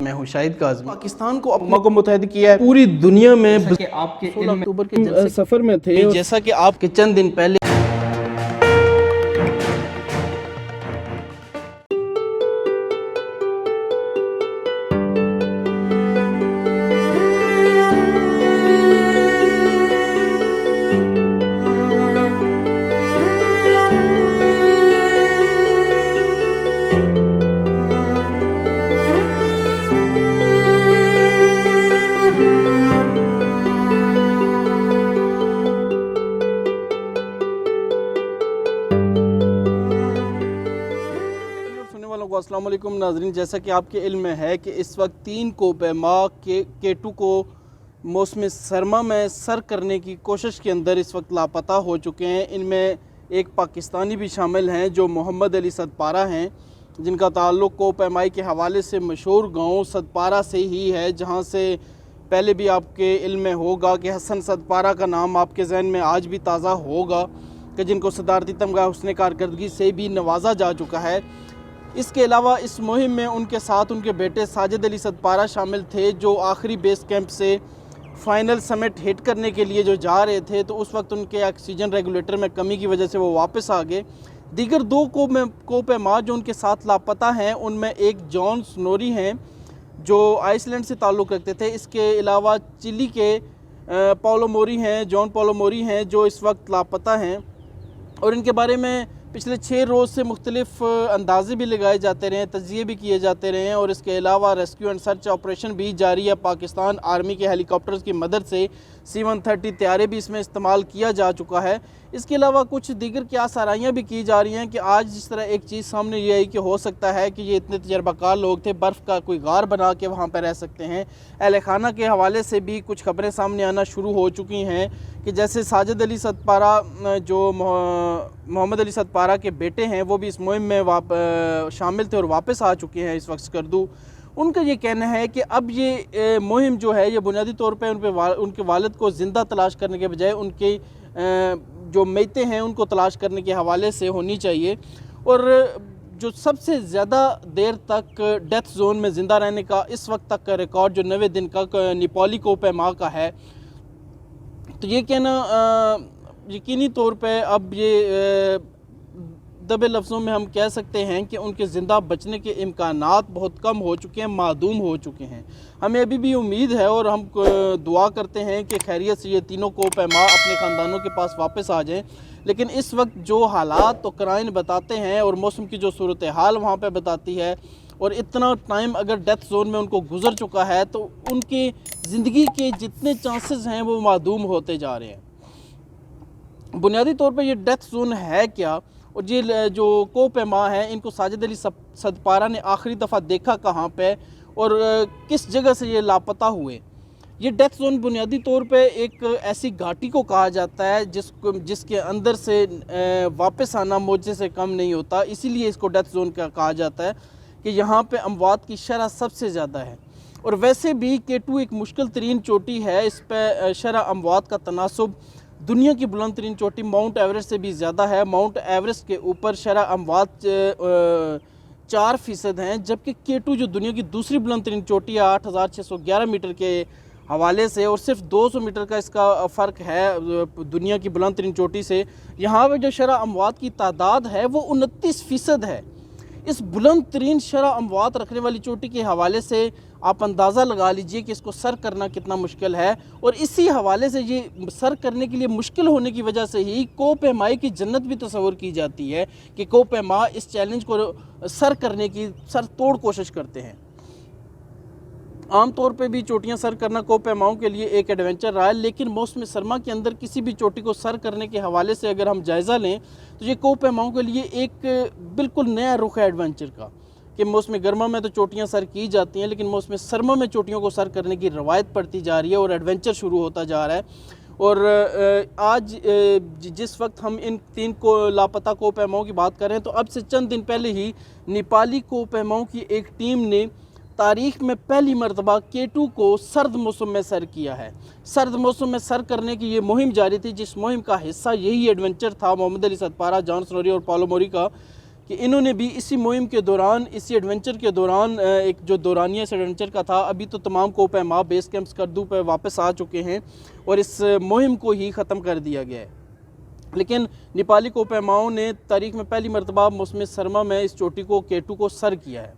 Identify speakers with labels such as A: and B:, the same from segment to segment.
A: मैं हूँ शाहिद काज़मी। पाकिस्तान को अक़वा को मुत्तहद किया है पूरी दुनिया में। आपके 16 अक्टूबर के सफ़र में थे, जैसा कि आपके चंद दिन पहले अस्सलाम वालेकुम नाज़रीन, जैसा कि आपके इल्म में है कि इस वक्त 3 कोपे माह के केटू को मौसम सरमा में सर करने की कोशिश के अंदर इस वक्त लापता हो चुके हैं। इनमें एक पाकिस्तानी भी शामिल हैं जो मोहम्मद अली सदपारा हैं, जिनका ताल्लुक़ कोपेमाई के हवाले से मशहूर गाँव सदपारा से ही है, जहाँ से पहले भी आपके इल्म में होगा कि हसन सदपारा का नाम आपके जहन में आज भी ताज़ा होगा कि जिनको सदारती तमगा हुस्न कारकर्दगी से भी नवाजा जा चुका है। इसके अलावा इस मुहिम में उनके साथ उनके बेटे साजिद अली सदपारा शामिल थे, जो आखिरी बेस कैंप से फ़ाइनल समिट हिट करने के लिए जो जा रहे थे, तो उस वक्त उनके ऑक्सीजन रेगुलेटर में कमी की वजह से वो वापस आ गए। दीगर 2 कोपे माह जो उनके साथ लापता हैं, उनमें एक जॉन स्नोरी हैं जो आइसलैंड से ताल्लुक़ रखते थे। इसके अलावा चिली के पाओलो मोरी हैं, जॉन पाओलो मोरी हैं, जो इस वक्त लापता हैं और इनके बारे में पिछले 6 रोज़ से मुख्तलिफ़ अंदाजे भी लगाए जाते रहे हैं, तज्ज़िये भी किए जाते रहे हैं और इसके अलावा रेस्क्यू एंड सर्च ऑपरेशन भी जारी है। पाकिस्तान आर्मी के हेलीकॉप्टर्स की मदद से C-130 तैयारे भी इसमें इस्तेमाल किया जा चुका है। इसके अलावा कुछ दीगर क़यास आराइयाँ भी की जा रही हैं कि आज जिस तरह एक चीज़ सामने ये आई कि हो सकता है कि ये इतने तजर्बाकार लोग थे, बर्फ़ का कोई गार बना के वहाँ पर रह सकते हैं। अहल खाना के हवाले से भी कुछ खबरें सामने आना शुरू हो चुकी हैं कि जैसे साजिद अली सदपारा जो मोहम्मद अली सदपारा के बेटे हैं, वो भी इस मुहिम में शामिल थे और वापस आ चुके हैं इस वक्त स्कर्दू। उनका ये कहना है कि अब ये मुहिम जो है ये बुनियादी तौर पे उनके वालिद को ज़िंदा तलाश करने के बजाय उनके जो मैते हैं उनको तलाश करने के हवाले से होनी चाहिए। और जो सबसे ज़्यादा देर तक डेथ जोन में ज़िंदा रहने का इस वक्त तक का रिकॉर्ड जो 90 दिन का नेपाली कोपे माह का है, तो ये कहना यकीनी तौर पे अब ये दबे लफ्ज़ों में हम कह सकते हैं कि उनके ज़िंदा बचने के इम्कानात बहुत कम हो चुके हैं, मादूम हो चुके हैं। हमें अभी भी उम्मीद है और हम दुआ करते हैं कि खैरियत से ये तीनों कोपे माह अपने ख़ानदानों के पास वापस आ जाएं। लेकिन इस वक्त जो हालात तो कराइन बताते हैं और मौसम की जो सूरत हाल वहाँ पर बताती है, और इतना टाइम अगर डेथ जोन में उनको गुजर चुका है, तो उनकी ज़िंदगी के जितने चांसेस हैं वो मादूम होते जा रहे हैं। बुनियादी तौर पर ये डेथ जोन है क्या, और ये जो कोपे माह हैं इनको साजिद अली सदपारा ने आखिरी दफ़ा देखा कहाँ पे और किस जगह से ये लापता हुए। ये डेथ जोन बुनियादी तौर पे एक ऐसी घाटी को कहा जाता है जिसके अंदर से वापस आना मौजे से कम नहीं होता, इसीलिए इसको डेथ जोन कहा जाता है कि यहाँ पे अमवात की शरह सबसे ज़्यादा है। और वैसे भी केटू एक मुश्किल तरीन चोटी है, इस पर शरह अमवात का तनासुब दुनिया की बुलंद तरीन चोटी माउंट एवरेस्ट से भी ज़्यादा है। माउंट एवरेस्ट के ऊपर शरह अमवात 4% हैं, जबकि केटू जो दुनिया की दूसरी बुलंद तरीन चोटी है 8611 मीटर के हवाले से, और सिर्फ 200 मीटर का इसका फ़र्क है दुनिया की बुलंद तरीन चोटी से। यहाँ पर जो शरह अमवात की तादाद है वो 29% है। इस बुलंद तरीन शरह अमवात रखने वाली चोटी के हवाले से आप अंदाज़ा लगा लीजिए कि इसको सर करना कितना मुश्किल है। और इसी हवाले से ये सर करने के लिए मुश्किल होने की वजह से ही कोपेमाई की जन्नत भी तस्वर की जाती है कि कोपेमा इस चैलेंज को सर करने की सर तोड़ कोशिश करते हैं। आम तौर पे भी चोटियां सर करना कोपेमाओं के लिए एक एडवेंचर रहा है, लेकिन मौसम सरमा के अंदर किसी भी चोटी को सर करने के हवाले से अगर हम जायज़ा लें तो ये कोपेमाओं के लिए एक बिल्कुल नया रुख है एडवेंचर का कि मौसम गर्मा में तो चोटियां सर की जाती हैं, लेकिन मौसम सरमा में चोटियों को सर करने की रवायत पड़ती जा रही है और एडवेंचर शुरू होता जा रहा है। और आज जिस वक्त हम इन 3 को लापता कोपेमाओं की बात कर रहे हैं, तो अब से चंद दिन पहले ही नेपाली कोपेमाओं की एक टीम ने तारीख़ में पहली मरतबा केटू को सर्द मौसम में सर किया है। सर्द मौसम में सर करने की ये मुहिम जारी थी, जिस मुहिम का हिस्सा यही एडवेंचर था मोहम्मद अली सदपारा, जॉन स्नोरी और पाओलो मोरी का, कि इन्होंने भी इसी मुहिम के दौरान, इसी एडवेंचर के दौरान, एक जो दौरानिया इस एडवेंचर का था, अभी तो तमाम कोपैमा बेस कैंप स्कर्दू पर वापस आ चुके हैं और इस मुहिम को ही ख़त्म कर दिया गया है। लेकिन नेपाली कोपैमाओं ने तारीख में पहली मरतबा मौसम सरमा में इस चोटी को, केटू को सर किया है।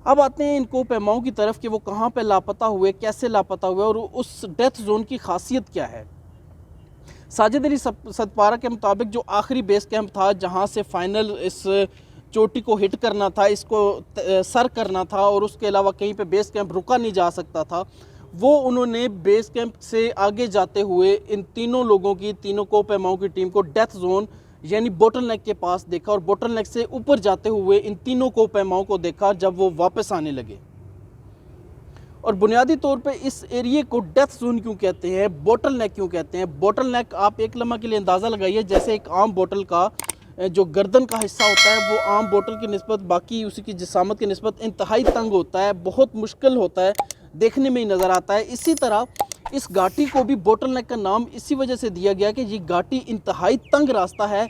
A: अब आते हैं इन कोपैमाओं की तरफ कि वो कहाँ पे लापता हुए, कैसे लापता हुए और उस डेथ जोन की खासियत क्या है। साजिद अली सतपारा के मुताबिक जो आखिरी बेस कैंप था जहाँ से फाइनल इस चोटी को हिट करना था, इसको सर करना था और उसके अलावा कहीं पे बेस कैंप रुका नहीं जा सकता था, वो उन्होंने बेस कैंप से आगे जाते हुए इन तीनों लोगों की, तीनों कोपैमाओं की टीम को डेथ जोन यानी बोटल नेक के पास देखा और बोटल नेक से ऊपर जाते हुए इन तीनों कोपैमाओं को देखा जब वो वापस आने लगे। और बुनियादी तौर पे इस एरिए को डेथ जोन क्यों कहते हैं, बोटल नेक क्यों कहते हैं। बोटल नेक आप एक लम्हा के लिए अंदाज़ा लगाइए, जैसे एक आम बोतल का जो गर्दन का हिस्सा होता है वो आम बोतल की निस्बत, बाकी उसी की जिसामत की निस्बत इंतहाई तंग होता है, बहुत मुश्किल होता है, देखने में ही नज़र आता है। इसी तरह इस घाटी को भी बोटल नेक का नाम इसी वजह से दिया गया कि ये घाटी इंतहाई तंग रास्ता है।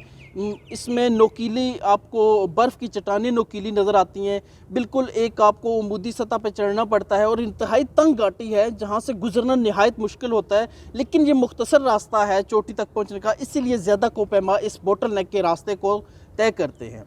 A: इसमें नोकीली, आपको बर्फ़ की चट्टानें नोकीली नज़र आती हैं, बिल्कुल एक आपको उमूदी सतह पर चढ़ना पड़ता है और इंतहाई तंग घाटी है जहाँ से गुजरना नहायत मुश्किल होता है। लेकिन ये मुख्तसर रास्ता है चोटी तक पहुँचने का, इसीलिए ज़्यादा कोपैमा इस बोटल नेक के रास्ते को तय करते हैं।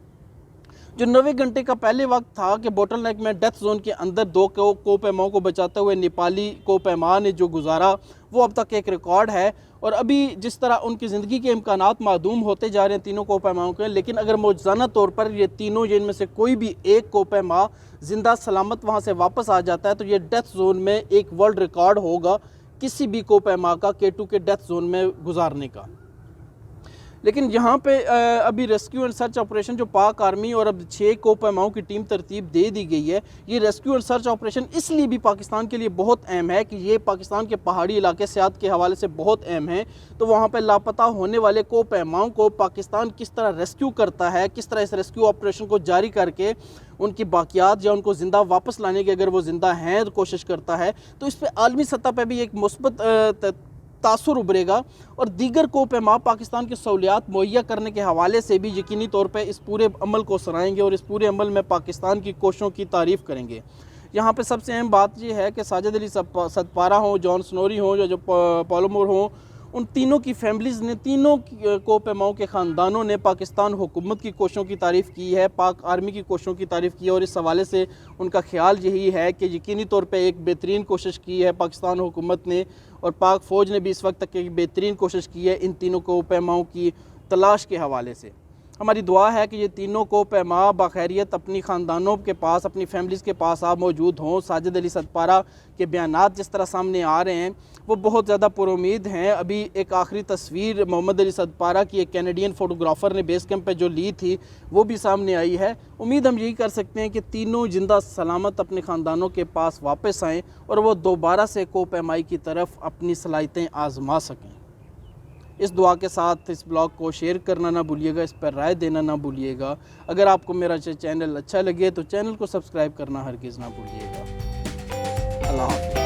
A: जो 90 घंटे का पहले वक्त था कि बोटल नेक में डेथ जोन के अंदर दो कोपैमाओं को बचाते हुए नेपाली कोपैमा ने जो गुजारा वो अब तक एक रिकॉर्ड है। और अभी जिस तरह उनकी ज़िंदगी के इम्कानात मादूम होते जा रहे हैं तीनों कोपैमाओं के, लेकिन अगर मौजूदा तौर पर ये तीनों, जिनमें से कोई भी एक कोपैमा जिंदा सलामत वहाँ से वापस आ जाता है तो ये डेथ जोन में एक वर्ल्ड रिकॉर्ड होगा किसी भी कोपैमा का केटू के डेथ जोन में गुजारने का। लेकिन यहाँ पे अभी रेस्क्यू एंड सर्च ऑपरेशन जो पाक आर्मी और अब 6 कोपैमाओं की टीम तरतीब दे दी गई है, ये रेस्क्यू एंड सर्च ऑपरेशन इसलिए भी पाकिस्तान के लिए बहुत अहम है कि ये पाकिस्तान के पहाड़ी इलाके सेहत के हवाले से बहुत अहम है। तो वहाँ पे लापता होने वाले कोपैमाओं को पाकिस्तान किस तरह रेस्क्यू करता है, किस तरह इस रेस्क्यू ऑपरेशन को जारी करके उनकी बाकियात या उनको ज़िंदा वापस लाने की, अगर वो ज़िंदा हैं तो कोशिश करता है, तो इस पर आलमी सतह पर भी एक मुस्बत तासुर उभरेगा और दीगर कोपैमा पाकिस्तान की सहूलियात मुहैया करने के हवाले से भी यकीनी तौर पर इस पूरे अमल को सराहेंगे और इस पूरे अमल में पाकिस्तान की कोशिशों की तारीफ़ करेंगे। यहाँ पे सबसे अहम बात यह है कि साजिद अली सतपारा हों, जॉन स्नोरी हों या जो पॉलोमोर हों, उन तीनों की फैमिलीज़ ने, तीनों कोपैमाओं के ख़ानदानों ने पाकिस्तान हुकूमत की कोशिशों की तारीफ़ की है, पाक आर्मी की कोशिशों की तारीफ़ की है और इस हवाले से उनका ख्याल यही है कि यकीनी तौर पे एक बेहतरीन कोशिश की है पाकिस्तान हुकूमत ने और पाक फ़ौज ने भी इस वक्त तक एक बेहतरीन कोशिश की है इन तीनों कोपैमाओं की तलाश के हवाले से। हमारी दुआ है कि ये तीनों कोपैमा बाखैरियत अपनी ख़ानदानों के पास, अपनी फैमिलीज़ के पास आप मौजूद हों। साजिद अली सतपारा के बयानात जिस तरह सामने आ रहे हैं वो बहुत ज़्यादा पुरुमीद हैं। अभी एक आखिरी तस्वीर मोहम्मद अली सतपारा की एक कैनेडियन फ़ोटोग्राफ़र ने बेस कैंप पे जो ली थी वो भी सामने आई है। उम्मीद हम यही कर सकते हैं कि तीनों जिंदा सलामत अपने ख़ानदानों के पास वापस आएँ और वो दोबारा से कोपैमाई की तरफ अपनी सलाहियतें आजमा सकें। इस दुआ के साथ इस ब्लॉग को शेयर करना ना भूलिएगा, इस पर राय देना ना भूलिएगा। अगर आपको मेरा चैनल अच्छा लगे तो चैनल को सब्सक्राइब करना हरगिज़ ना भूलिएगा। अल्लाह हाफ़िज़।